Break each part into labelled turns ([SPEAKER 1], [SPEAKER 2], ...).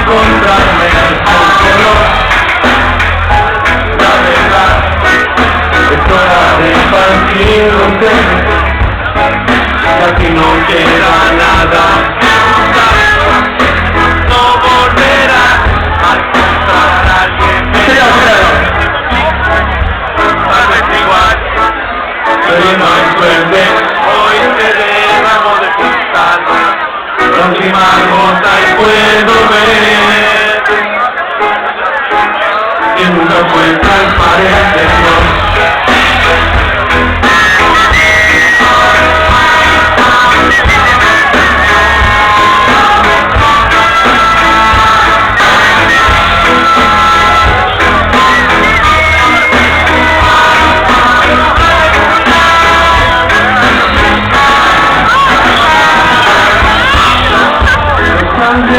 [SPEAKER 1] encontrarme con color. La verdad, es hora de partir los dedos, casi no queda nada. No volverá a encontrar a alguien mejor. Tal vez igual, pero no hay suerte. Hoy seré ramo de cristal, próxima gota y puedo ver que nunca fue transparente, Dios.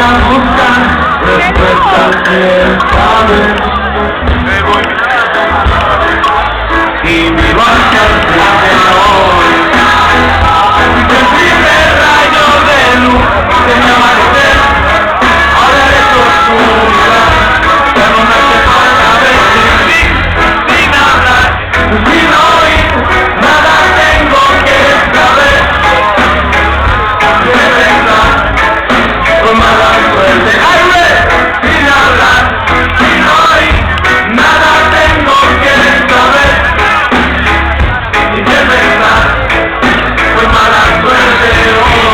[SPEAKER 1] Buscan respuestas que saben. Me voy y mi barca se hoy. El primer rayo de luz de mi amanecer, ahora es oscuridad. Ya no me hace falta ver sin hablar, sin oír, nada tengo que saber. De verdad, con mala suerte, sin hablar, sin oír, nada tengo que saber. Y de verdad, fue mala suerte hoy.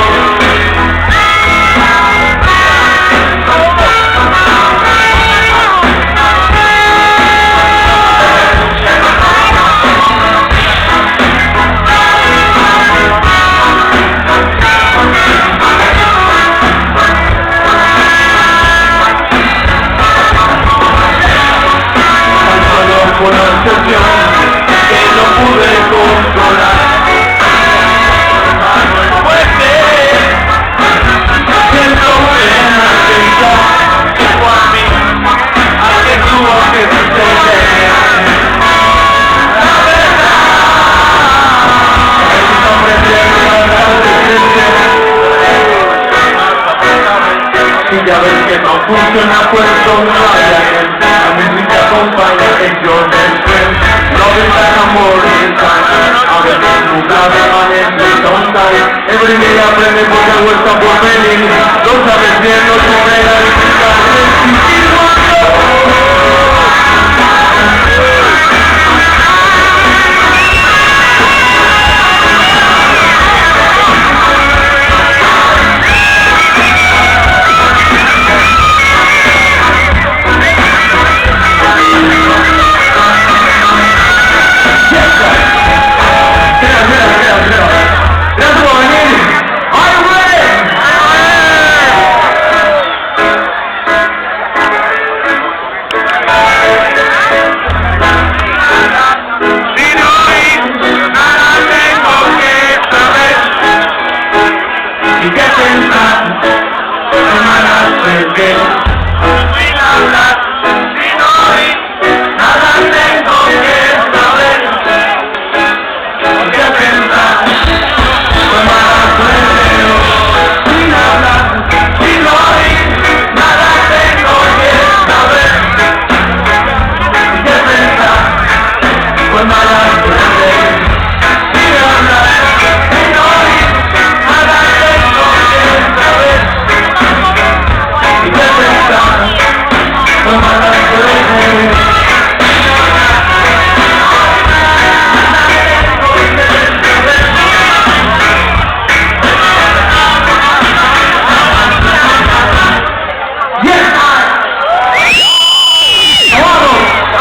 [SPEAKER 1] Una obsesión que no pude controlar. Bajo el puente siento pena pensar que fue a mí al que tuvo que suceder. La verdad es que ofrecerme la adolescencia. Y ya ves que no funciona, pues no vaya bien. La música acompaña el yo del tren. Love is like a morning time. A veces nunca me amanece don't die. Every day aprende porque vuelta por venir. Lo sabes bien, no te